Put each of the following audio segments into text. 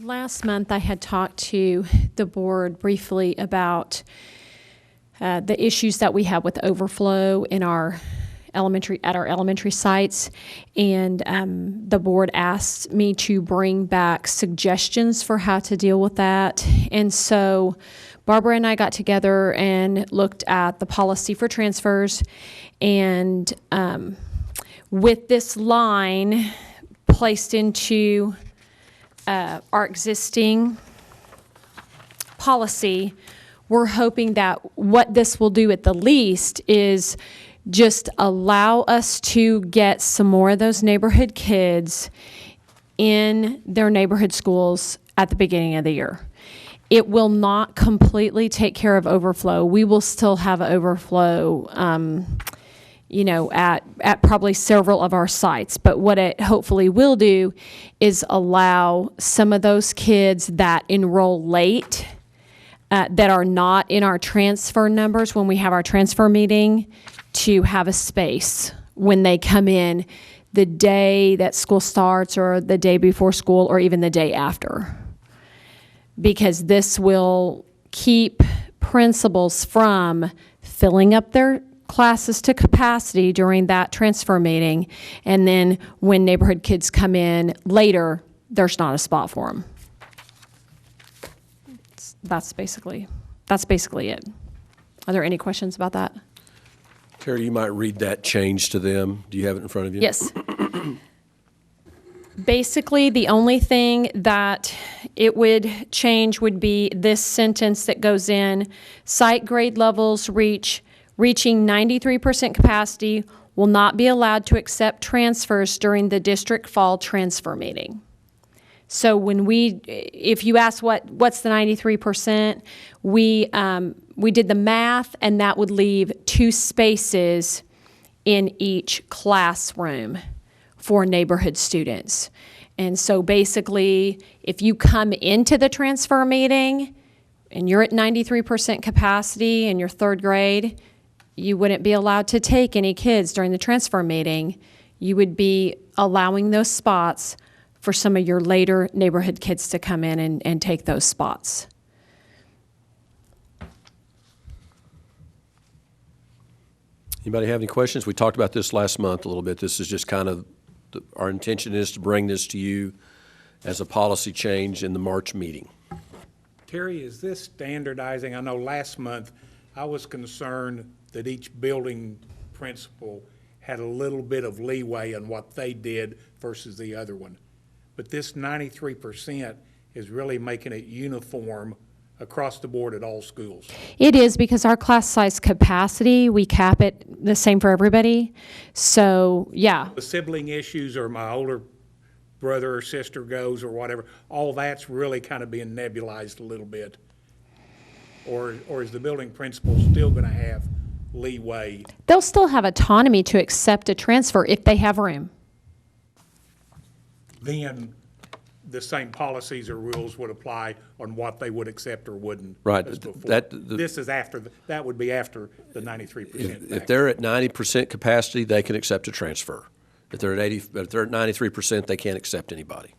Last month, I had talked to the board briefly about the issues that we have with overflow in our elementary sites, and the board asked me to bring back suggestions for how to deal with that. And so Barbara and I got together and looked at the policy for transfers, and with this line placed into our existing policy, we're hoping that what this will do at the least is just allow us to get some more of those neighborhood kids in their neighborhood schools at the beginning of the year. It will not completely take care of overflow. We will still have overflow, at probably several of our sites. But what it hopefully will do is allow some of those kids that enroll late, that are not in our transfer numbers when we have our transfer meeting, to have a space when they come in the day that school starts or the day before school or even the day after. Because this will keep principals from filling up their classes to capacity during that transfer meeting, and then when neighborhood kids come in later, there's not a spot for them. That's basically it. Are there any questions about that? Terry, you might read that change to them. Do you have it in front of you? Yes. Basically, the only thing that it would change would be this sentence that goes in: site grade levels reaching 93% capacity will not be allowed to accept transfers during the district fall transfer meeting. So if you ask what's the 93%, we did the math, and that would leave 2 spaces in each classroom for neighborhood students. And so basically, if you come into the transfer meeting and you're at 93% capacity in your 3rd grade, you wouldn't be allowed to take any kids during the transfer meeting. You would be allowing those spots for some of your later neighborhood kids to come in and take those spots. Anybody have any questions? We talked about this last month a little bit. This is just kind of, our intention is to bring this to you as a policy change in the March meeting. Terry, is this standardizing? I know last month I was concerned that each building principal had a little bit of leeway on what they did versus the other one. But this 93% is really making it uniform across the board at all schools. It is, because our class size capacity, we cap it the same for everybody. So, yeah. The sibling issues, or my older brother or sister goes or whatever, all that's really kind of being nebulized a little bit. Or is the building principal still going to have leeway? They'll still have autonomy to accept a transfer if they have room. Then the same policies or rules would apply on what they would accept or wouldn't. Right. As before. This is after, that would be after the 93%. If they're at 90% capacity, they can accept a transfer. If they're at 93%, they can't accept anybody.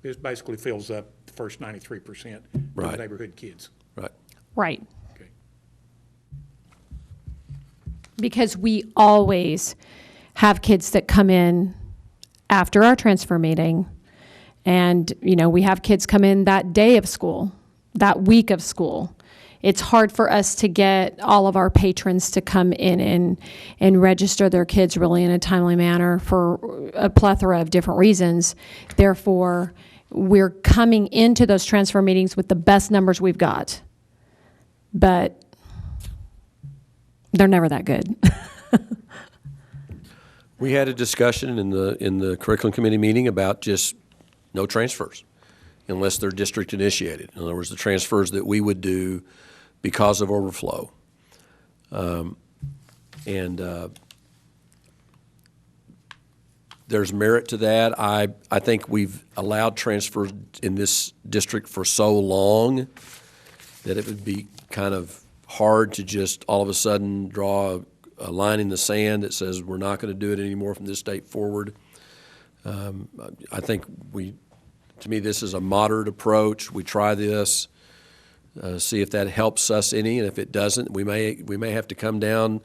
This basically fills up the first 93% Right. of neighborhood kids. Right. Right. Okay. Because we always have kids that come in after our transfer meeting, and we have kids come in that day of school, that week of school. It's hard for us to get all of our patrons to come in and register their kids really in a timely manner for a plethora of different reasons. Therefore, we're coming into those transfer meetings with the best numbers we've got, but they're never that good. We had a discussion in the curriculum committee meeting about just no transfers unless they're district initiated. In other words, the transfers that we would do because of overflow. There's merit to that. I think we've allowed transfers in this district for so long that it would be kind of hard to just all of a sudden draw a line in the sand that says we're not going to do it anymore from this date forward. I think we To me, this is a moderate approach. We try this, see if that helps us any, and if it doesn't, we may have to come down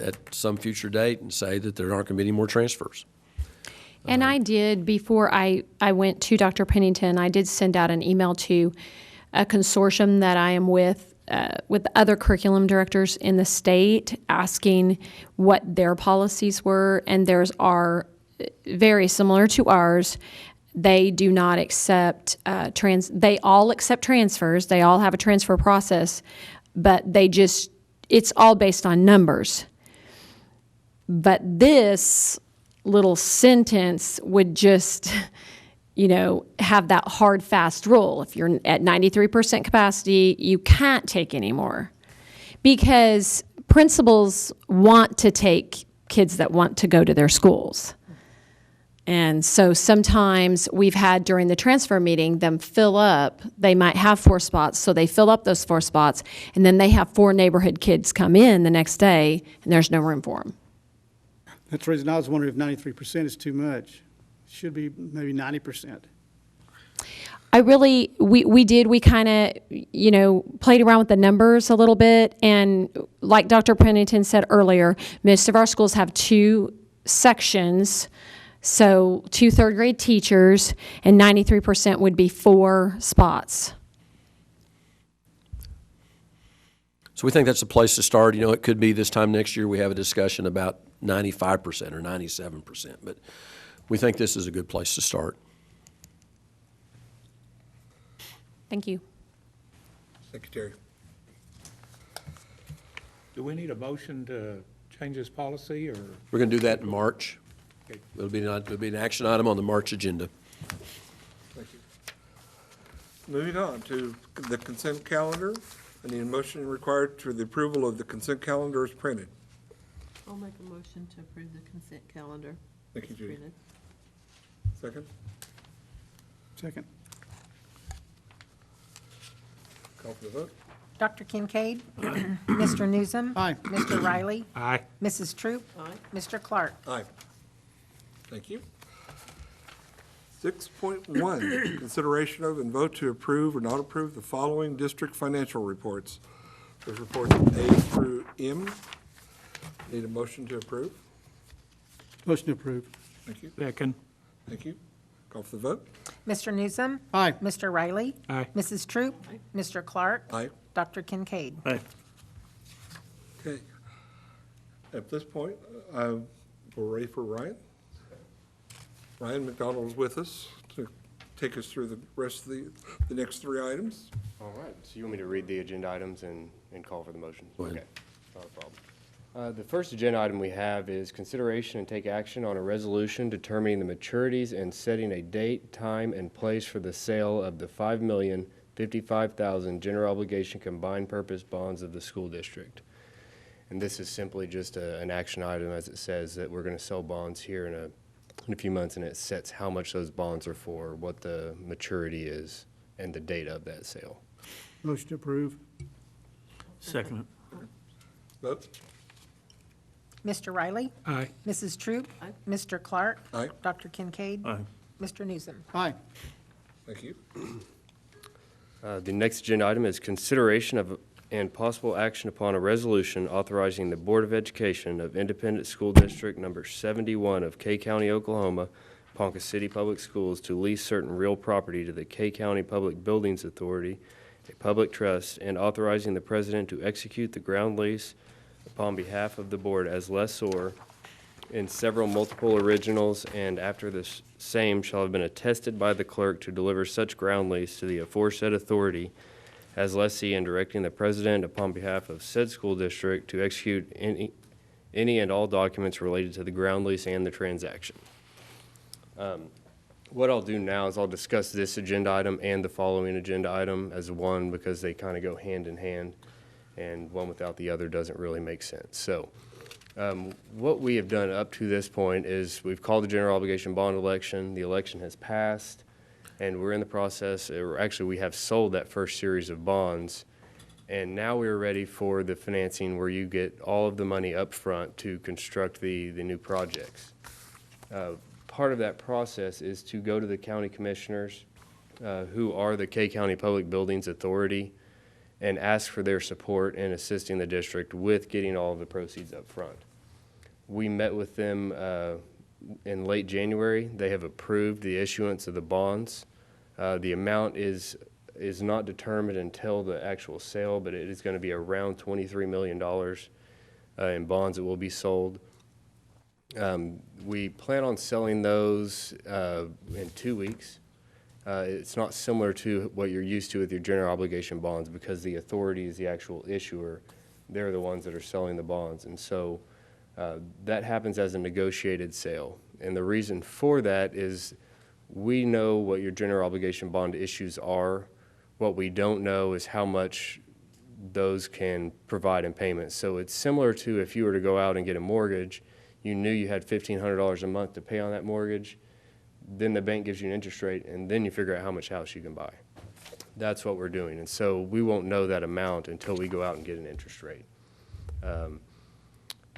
at some future date and say that there aren't going to be any more transfers. And I did, before I went to Dr. Pennington, I did send out an email to a consortium that I am with other curriculum directors in the state, asking what their policies were, and theirs are very similar to ours. They do not accept they all accept transfers. They all have a transfer process, but it's all based on numbers. But this little sentence would just, have that hard, fast rule. If you're at 93% capacity, you can't take any more. Because principals want to take kids that want to go to their schools. And so sometimes we've had during the transfer meeting them fill up, they might have 4 spots, so they fill up those 4 spots, and then they have 4 neighborhood kids come in the next day, and there's no room for them. That's the reason I was wondering if 93% is too much. It should be maybe 90%. We kind of, played around with the numbers a little bit, and like Dr. Pennington said earlier, most of our schools have 2 sections. So 2 third grade teachers, and 93% would be 4 spots. So we think that's a place to start. It could be this time next year we have a discussion about 95% or 97%, but we think this is a good place to start. Thank you. Secretary. Do we need a motion to change this policy, or? We're going to do that in March. Okay. It'll be an action item on the March agenda. Thank you. Moving on to the consent calendar. I need a motion required for the approval of the consent calendar as printed. I'll make a motion to approve the consent calendar. Thank you, as Judy. printed. Second? Second. Call for the vote. Dr. Kincaid. Mr. Newsom. Aye. Mr. Riley. Aye. Mrs. Troop. Aye. Mr. Clark. Aye. Thank you. 6.1, consideration of and vote to approve or not approve the following district financial reports. Those reports A through M. Need a motion to approve? Motion to approve. Thank you. Second. Thank you. Call for the vote. Mr. Newsom. Aye. Mr. Riley. Aye. Mrs. Troop. Mr. Clark. Aye. Dr. Kincaid. Aye. Okay. At this point, we're ready for Ryan. Ryan McDonald is with us to take us through the rest of the next 3 items. All right, so you want me to read the agenda items and call for the motion? Go ahead. Okay, not a problem. The first agenda item we have is consideration and take action on a resolution determining the maturities and setting a date, time, and place for the sale of the $5,055,000 general obligation combined purpose bonds of the school district. And this is simply just an action item, as it says, that we're going to sell bonds here in a few months, and it sets how much those bonds are for, what the maturity is, and the date of that sale. Motion to approve. Second. Vote. Mr. Riley. Aye. Mrs. Troop. Aye. Mr. Clark. Aye. Dr. Kincaid. Aye. Mr. Newsom. Aye. Thank you. The next agenda item is consideration of and possible action upon a resolution authorizing the Board of Education of Independent School District Number 71 of Kay County, Oklahoma, Ponca City Public Schools to lease certain real property to the Kay County Public Buildings Authority, a public trust, and authorizing the president to execute the ground lease upon behalf of the board as lessor in several multiple originals, and after the same shall have been attested by the clerk to deliver such ground lease to the aforesaid authority as lessee, and directing the president upon behalf of said school district to execute any and all documents related to the ground lease and the transaction. What I'll do now is I'll discuss this agenda item and the following agenda item as one, because they kind of go hand in hand, and one without the other doesn't really make sense. So what we have done up to this point is we've called the general obligation bond election. The election has passed, and we're in the process, or actually we have sold that first series of bonds, and now we're ready for the financing where you get all of the money up front to construct the new projects. part of that process is to go to the county commissioners, who are the K County Public Buildings Authority, and ask for their support in assisting the district with getting all of the proceeds up front. We met with them in late January. They have approved the issuance of the bonds. The amount is not determined until the actual sale, but it is going to be around $23 million in bonds that will be sold. We plan on selling those in 2 weeks. It's not similar to what you're used to with your general obligation bonds because the authority is the actual issuer. They're the ones that are selling the bonds. And so that happens as a negotiated sale. And the reason for that is we know what your general obligation bond issues are. What we don't know is how much those can provide in payments. So it's similar to if you were to go out and get a mortgage, you knew you had $1,500 a month to pay on that mortgage, then the bank gives you an interest rate, and then you figure out how much house you can buy. That's what we're doing. And so we won't know that amount until we go out and get an interest rate.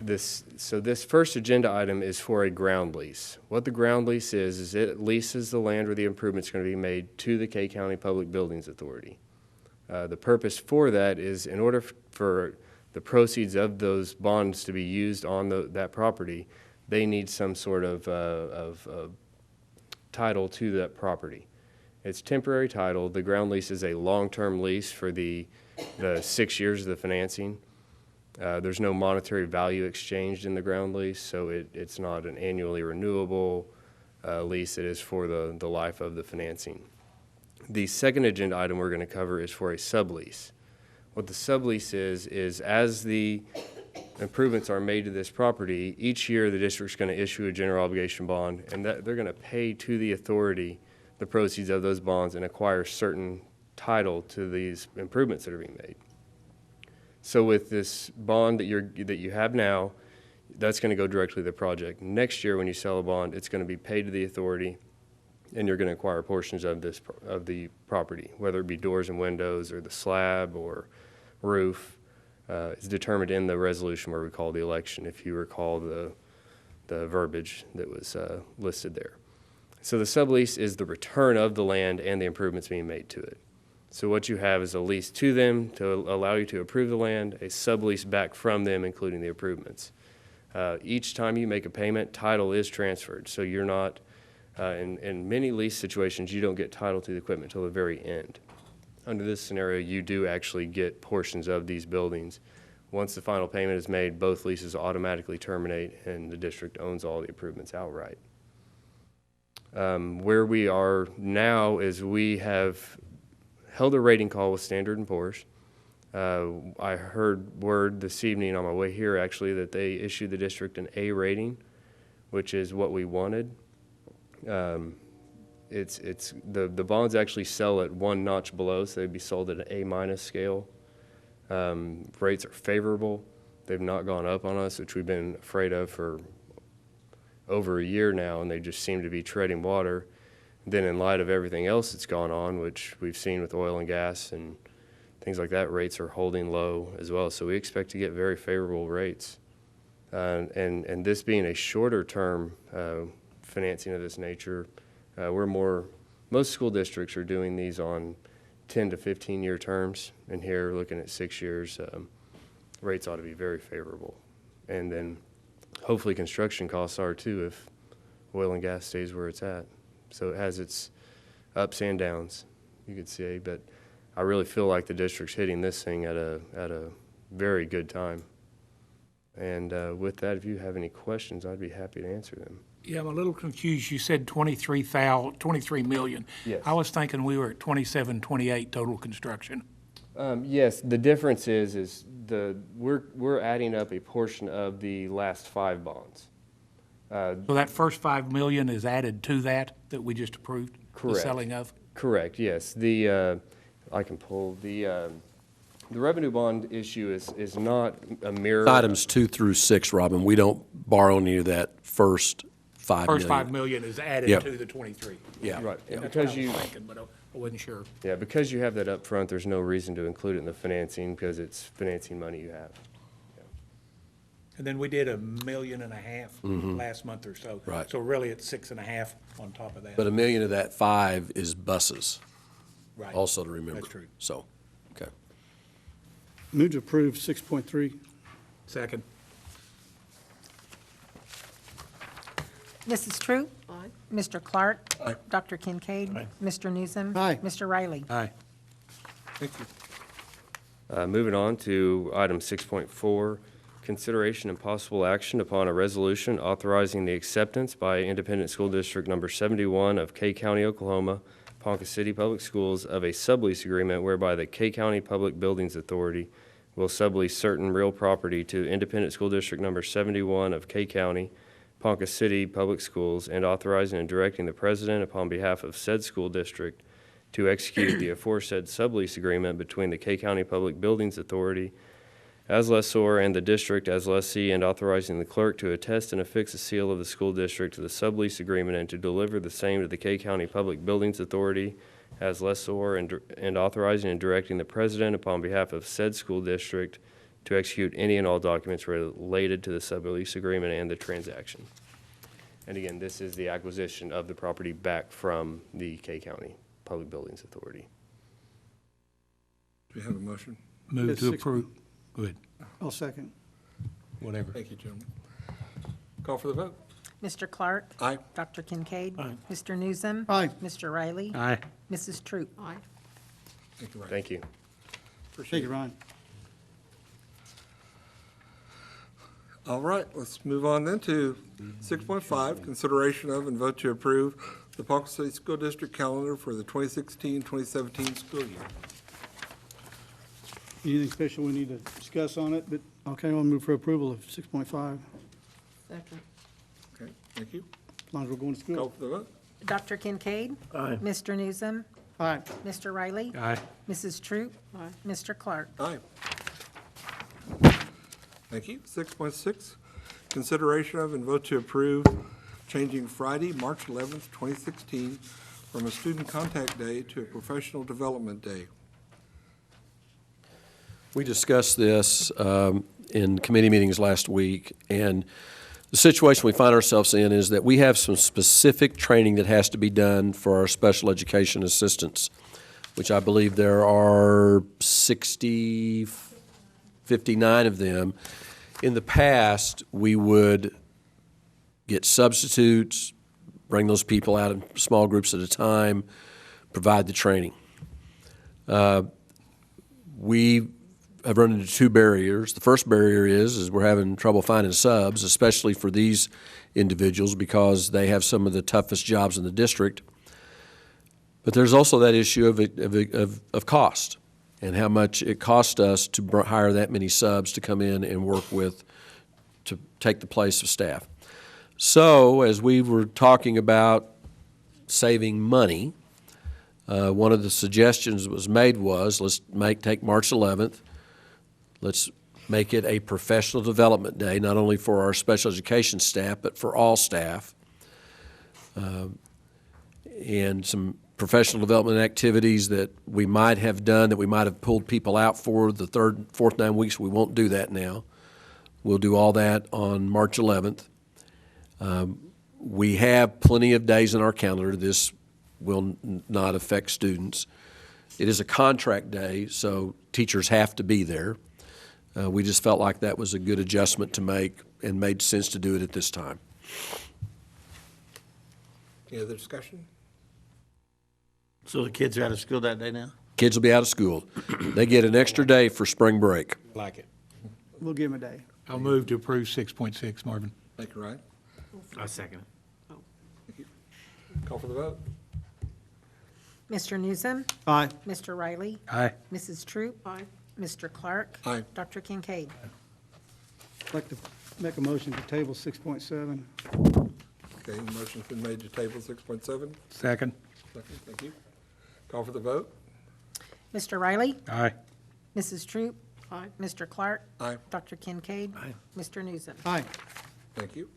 This first agenda item is for a ground lease. What the ground lease is it leases the land where the improvement's going to be made to the K County Public Buildings Authority. The purpose for that is in order for the proceeds of those bonds to be used on that property, they need some sort of title to that property. It's temporary title. The ground lease is a long-term lease for the 6 years of the financing. There's no monetary value exchanged in the ground lease, so it's not an annually renewable lease. It is for the life of the financing. The second agenda item we're going to cover is for a sublease. What the sublease is as the improvements are made to this property, each year the district's going to issue a general obligation bond, and that they're going to pay to the authority the proceeds of those bonds and acquire certain title to these improvements that are being made. So with this bond that you have now, that's going to go directly to the project. Next year when you sell a bond, it's going to be paid to the authority, and you're going to acquire portions of the property, whether it be doors and windows or the slab or roof. It's determined in the resolution where we call the election, if you recall the verbiage that was listed there. So the sublease is the return of the land and the improvements being made to it. So what you have is a lease to them to allow you to approve the land, a sublease back from them, including the improvements. Each time you make a payment, title is transferred. So you're not, in many lease situations, you don't get title to the equipment until the very end. Under this scenario, you do actually get portions of these buildings. Once the final payment is made, both leases automatically terminate, and the district owns all the improvements outright. Where we are now is we have held a rating call with Standard & Poor's. I heard word this evening on my way here, actually, that they issued the district an A rating, which is what we wanted. The bonds actually sell at one notch below, so they'd be sold at an A- scale. Rates are favorable. They've not gone up on us, which we've been afraid of for over a year now, and they just seem to be treading water. Then in light of everything else that's gone on, which we've seen with oil and gas and things like that, rates are holding low as well. So we expect to get very favorable rates. And this being a shorter term financing of this nature, most school districts are doing these on 10 to 15 year terms, and here looking at 6 years, rates ought to be very favorable. And then hopefully construction costs are too if oil and gas stays where it's at. So it has its ups and downs, you could say, but I really feel like the district's hitting this thing at a very good time. And with that, if you have any questions, I'd be happy to answer them. Yeah, I'm a little confused. You said 23 million. Yes. I was thinking we were at 27, 28 total construction. Yes, the difference is we're adding up a portion of the last 5 bonds. So that first 5 million is added to that we just approved? Correct. The selling of? Correct, yes. I can pull the revenue bond issue is not a mirror. Items 2 through 6, Robin, we don't borrow any of that first 5 million. First 5 million is added Yep. to the 23. Yeah. Right, and That's what I because was you, thinking, but I wasn't sure. yeah, because you have that up front, there's no reason to include it in the financing because it's financing money you have. And then we did $1.5 million last month or so. Right. So really, it's 6.5 on top of that. But $1 million of that 5 is buses, Right. also to remember. That's true. So, okay. Move to approve 6.3. Second. Mrs. Troop? Aye. Mr. Clark? Aye. Dr. Kincaid? Aye. Mr. Newsom? Aye. Mr. Riley? Aye. Thank you. Moving on to item 6.4, consideration and possible action upon a resolution authorizing the acceptance by Independent School District Number 71 of K County, Oklahoma, Ponca City Public Schools of a sublease agreement whereby the K County Public Buildings Authority will sublease certain real property to Independent School District Number 71 of K County, Ponca City Public Schools, and authorizing and directing the president upon behalf of said school district to execute the aforesaid sublease agreement between the K County Public Buildings Authority as lessor and the district as lessee, and authorizing the clerk to attest and affix a seal of the school district to the sublease agreement and to deliver the same to the K County Public Buildings Authority as lessor, and authorizing and directing the president upon behalf of said school district to execute any and all documents related to the sublease agreement and the transaction. And again, this is the acquisition of the property back from the K County Public Buildings Authority. Do we have a motion? Move It's to 6. approve. Good, I'll second. whatever. Thank you, gentlemen. Call for the vote. Mr. Clark? Aye. Dr. Kincaid? Aye. Mr. Newsom? Aye. Mr. Riley? Aye. Mrs. Troop? Aye. Thank you, Ryan. Thank you. Appreciate Thank it. you, Ryan. All right, let's move on then to 6.5, consideration of and vote to approve the Ponca City School District calendar for the 2016-2017 school year. Anything special we need to discuss on it? But, okay, I'll move for approval of 6.5, Second. Okay, thank you. as long as we're going to Call school. for the vote. Dr. Kincaid? Aye. Mr. Newsom? Aye. Mr. Riley? Aye. Mrs. Troop? Aye. Mr. Clark? Aye. Thank you. 6.6, consideration of and vote to approve changing Friday, March 11th, 2016, from a student contact day to a professional development day. We discussed this in committee meetings last week, and the situation we find ourselves in is that we have some specific training that has to be done for our special education assistants, which I believe there are 59 of them. In the past, we would get substitutes, bring those people out in small groups at a time, provide the training. We have run into two barriers. The first barrier is we're having trouble finding subs, especially for these individuals because they have some of the toughest jobs in the district. But there's also that issue of cost and how much it costs us to hire that many subs to come in and work with, to take the place of staff. So as we were talking about saving money, one of the suggestions that was made was let's take March 11th, let's make it a professional development day, not only for our special education staff, but for all staff. And some professional development activities that we might have done, that we might have pulled people out for the third, fourth 9 weeks. We won't do that now. We'll do all that on March 11th. We have plenty of days in our calendar. This will not affect students. It is a contract day, so teachers have to be there. We just felt like that was a good adjustment to make and made sense to do it at this time. Any other discussion? So the kids are out of school that day now? Kids will be out of school. They get an extra day for spring break. Like it. We'll give them a day. I'll move to approve 6.6, Marvin. Thank you, Ryan. I second it. Call for the vote. Mr. Newsom? Aye. Mr. Riley? Aye. Mrs. Troop? Aye. Mr. Clark? Aye. Dr. Kincaid? I'd like to make a motion to table 6.7. Okay, the motion's been made to table 6.7. Second. Second, thank you. Call for the vote. Mr. Riley? Aye. Mrs. Troop? Aye. Mr. Clark? Aye. Dr. Kincaid? Aye. Mr. Newsom? Aye. Thank you.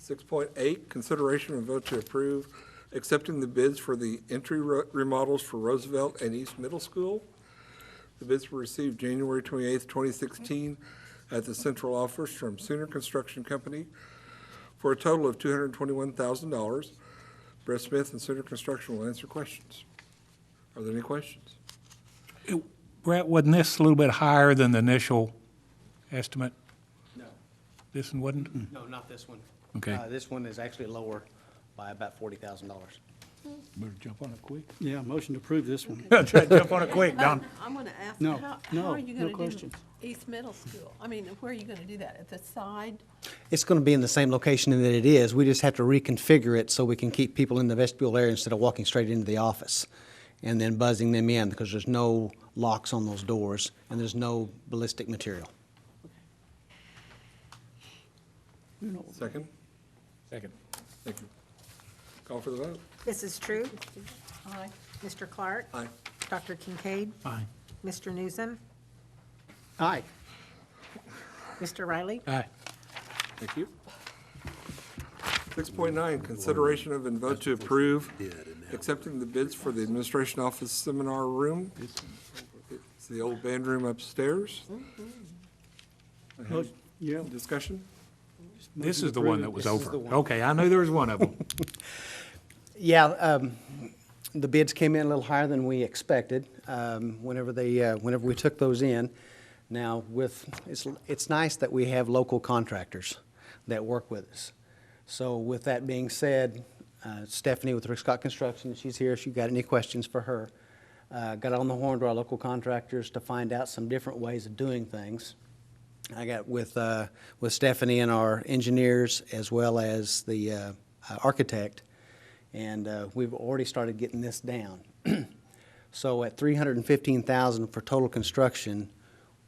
6.8, consideration and vote to approve accepting the bids for the entry remodels for Roosevelt and East Middle School. The bids were received January 28th, 2016, at the central office from Sooner Construction Company for a total of $221,000. Brett Smith and Sooner Construction will answer questions. Are there any questions? Brett, wasn't this a little bit higher than the initial estimate? No, This one wasn't? no, not this one. Okay. This one is actually lower by about $40,000. Better jump on it quick. Yeah, motion to approve this one. Jump on it quick, Don. I'm gonna ask, No, how no, are you no gonna do questions. East Middle School? I mean, where are you gonna do that? At the side? It's going to be in the same location that it is. We just have to reconfigure it so we can keep people in the vestibule area instead of walking straight into the office and then buzzing them in because there's no locks on those doors and there's no ballistic material. Second? Second. Thank you. Call for the vote. Mrs. Troop, Aye. Mr. Clark, Aye. Dr. Kincaid, Aye. Mr. Newsom, Aye. Mr. Riley. Aye. Thank you. 6.9, consideration of and vote to approve accepting the bids for the administration office seminar room. It's the old band room upstairs. Mo- Yeah, Discussion? This is the one that was This is over. the one. Okay, I knew there was one of them. Yeah, the bids came in a little higher than we expected whenever we took those in. Now, it's nice that we have local contractors that work with us. So with that being said, Stephanie with Rick Scott Construction, she's here, if you got any questions for her, got on the horn to our local contractors to find out some different ways of doing things. I got with Stephanie and our engineers as well as the architect, and we've already started getting this down. So at $315,000 for total construction,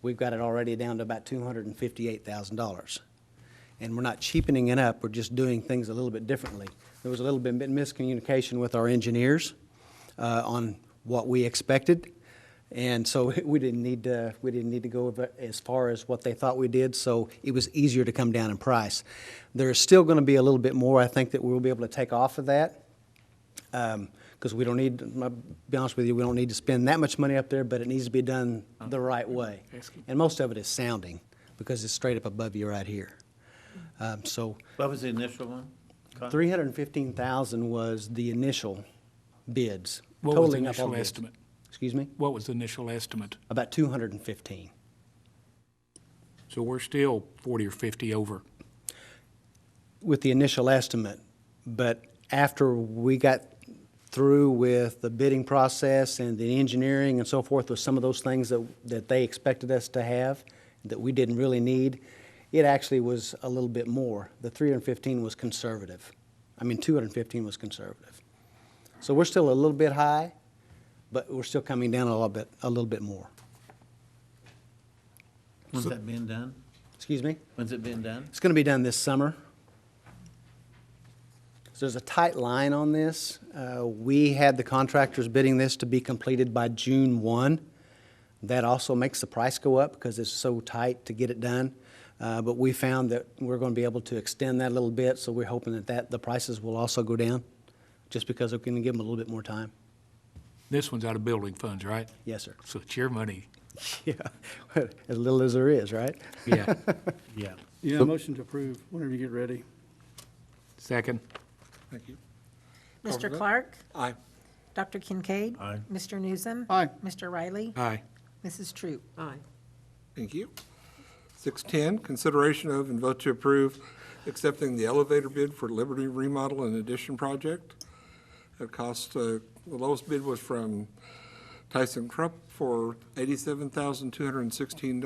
we've got it already down to about $258,000. And we're not cheapening it up, we're just doing things a little bit differently. There was a little bit of miscommunication with our engineers on what we expected. And so we didn't need to go as far as what they thought we did, so it was easier to come down in price. There's still going to be a little bit more, I think, that we'll be able to take off of that, because we don't need, to be honest with you, we don't need to spend that much money up there, but it needs to be done the right way. And most of it is sounding, because it's straight up above you right here. So What was the initial one? Cost? $315,000 was the initial bids. What was the totaling up all initial bids. estimate? Excuse me? What was the initial estimate? About 215. So we're still 40 or 50 over. With the initial estimate, but after we got through with the bidding process and the engineering and so forth with some of those things that they expected us to have, that we didn't really need, it actually was a little bit more. The 315 was conservative. 215 was conservative. So we're still a little bit high, but we're still coming down a little bit more. When's that being done? Excuse me? When's it being done? It's going to be done this summer. So there's a tight line on this. We had the contractors bidding this to be completed by June 1. That also makes the price go up because it's so tight to get it done. But we found that we're going to be able to extend that a little bit, so we're hoping that the prices will also go down, just because we're going to give them a little bit more time. This one's out of building funds, right? Yes, sir. So it's your money. Yeah, as little as there is, right? Yeah. Yeah. yeah, motion to approve, whenever you get ready. Second. Thank you. Call for Mr. vote. Clark, Aye. Dr. Kincaid. Aye. Mr. Newsom. Aye. Mr. Riley. Aye. Mrs. Troop. Aye. Thank you. 6.10, consideration of and vote to approve accepting the elevator bid for Liberty Remodel and Addition Project. It cost, the lowest bid was from Tyson Krupp for $87,216.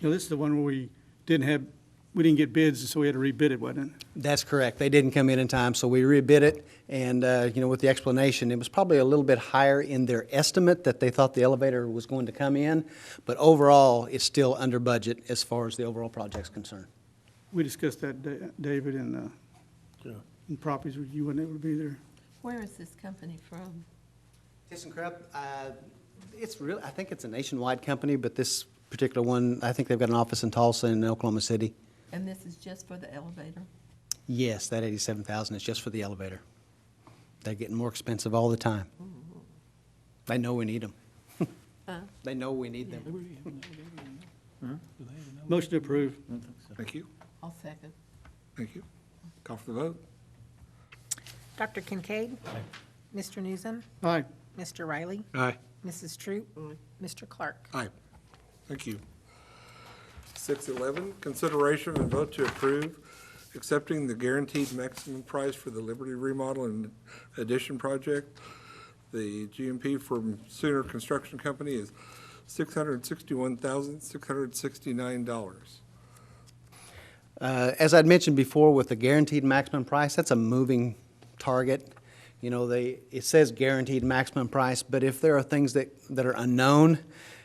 Now, this is the one where we didn't get bids, so we had to rebid it, wasn't it? That's correct. They didn't come in time, so we rebid it. And, with the explanation, it was probably a little bit higher in their estimate that they thought the elevator was going to come in. But overall, it's still under budget as far as the overall project's concerned. We discussed that, David, in properties where you weren't able to be there. Where is this company from? ThyssenKrupp, I think it's a nationwide company, but this particular one, I think they've got an office in Tulsa and Oklahoma City. And this is just for the elevator? Yes, that $87,000 is just for the elevator. They're getting more expensive all the time. They know we need them. They know we need them. Motion to approve. Thank you. I'll second. Thank you. Call for the vote. Dr. Kincaid? Mr. Newsom? Aye. Mr. Riley? Aye. Mrs. Troop? Mr. Clark? Aye. Thank you. 611, consideration and vote to approve accepting the guaranteed maximum price for the Liberty remodel and addition project. The GMP from Sooner Construction Company is $661,669. As I'd mentioned before, with the guaranteed maximum price, that's a moving target. You know, it says guaranteed maximum price, but if there are things that are unknown,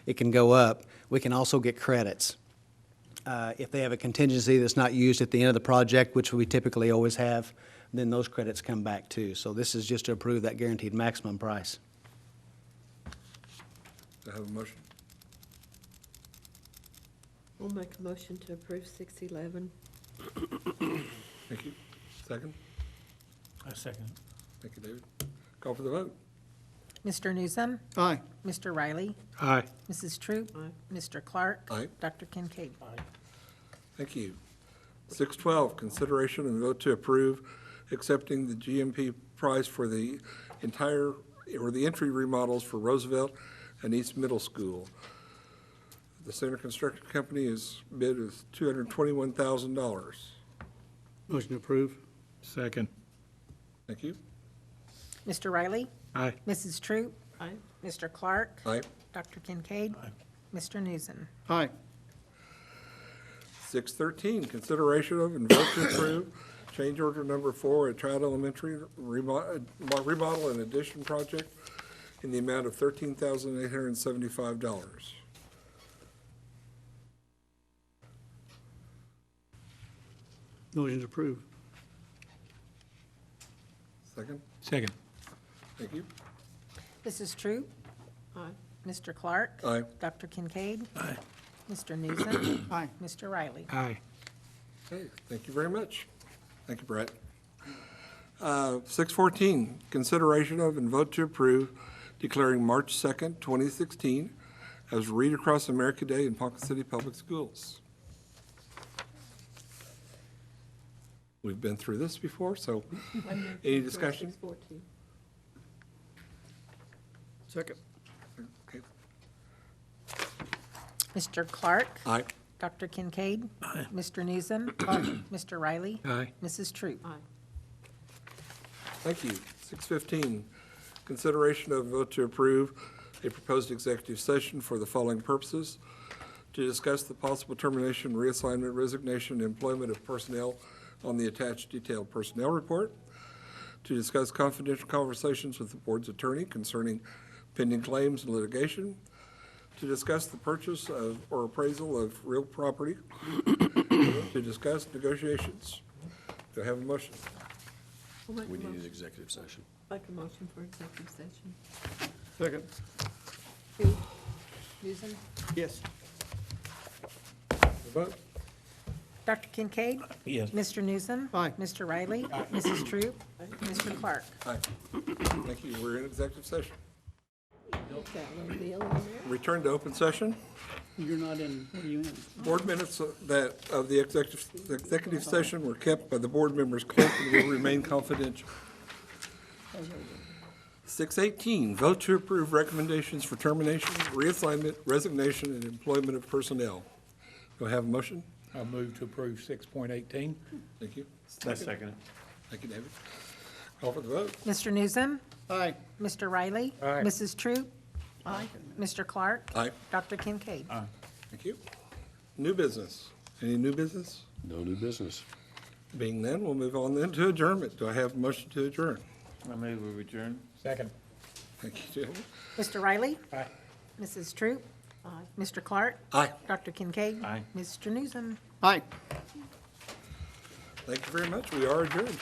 it can go up. We can also get credits. If they have a contingency that's not used at the end of the project, which we typically always have, then those credits come back too. So this is just to approve that guaranteed maximum price. Do I have a motion? I'll make a motion to approve 611. Thank you. Second? I second. Thank you, David. Call for the vote. Mr. Newsom? Aye. Mr. Riley? Aye. Mrs. Troop? Aye. Mr. Clark? Aye. Dr. Kincaid? Thank you. 612, consideration and vote to approve accepting the GMP price for the entire, or the entry remodels for Roosevelt and East Middle School. The Center Construction Company is bid is $221,000. Motion to approve. Second. Thank you. Mr. Riley? Aye. Mrs. Troop? Aye. Mr. Clark? Aye. Dr. Kincaid? Mr. Newsom? Aye. 613, consideration of and vote to approve change order number 4 at Trout Elementary remodel and addition project in the amount of $13,875. Motion to approve. Second? Second. Thank you. Mrs. Troop? Aye. Mr. Clark? Aye. Dr. Kincaid? Mr. Newsom? Aye. Mr. Riley? Aye. Okay, thank you very much. Thank you, Brett. 614, consideration of and vote to approve declaring March 2nd, 2016 as Read Across America Day in Ponca City Public Schools. We've been through this before, so any discussion? 614. Second. Okay. Mr. Clark? Aye. Dr. Kincaid? Mr. Newsom? Mr. Riley? Aye. Mrs. Troop? Aye. Thank you. 615, consideration of vote to approve a proposed executive session for the following purposes: to discuss the possible termination, reassignment, resignation, and employment of personnel on the attached detailed personnel report, to discuss confidential conversations with the board's attorney concerning pending claims and litigation, to discuss the purchase of or appraisal of real property, to discuss negotiations. Do I have a motion? I'll make a We need an motion- executive session. make a motion for executive session. Second. Newsom? Yes. The vote? Dr. Kincaid? Yes. Mr. Newsom? Aye. Mr. Riley? Mrs. Troop? Mr. Clark? Aye. Thank you. We're in executive session. Is that one deal in there? Return to open session. You're not in, what are you in? Board minutes of the executive session were kept by the board members clerk and will remain confidential. 618, vote to approve recommendations for termination, reassignment, resignation, and employment of personnel. Do I have a motion? I'll move to approve 6.18. Thank you. I second it. Thank you, David. Call for the vote. Mr. Newsom? Aye. Mr. Riley? Aye. Mrs. Troop? Aye. Mr. Clark? Aye. Dr. Kincaid? Thank you. New business. Any new business? No new business. Being none, we'll move on then to adjournment. Do I have a motion to adjourn? I move we adjourn. Second. Thank you, gentlemen. Mr. Riley? Aye. Mrs. Troop? Aye. Mr. Clark? Aye. Dr. Kincaid? Aye. Mr. Newsom? Aye. Thank you very much. We are adjourned.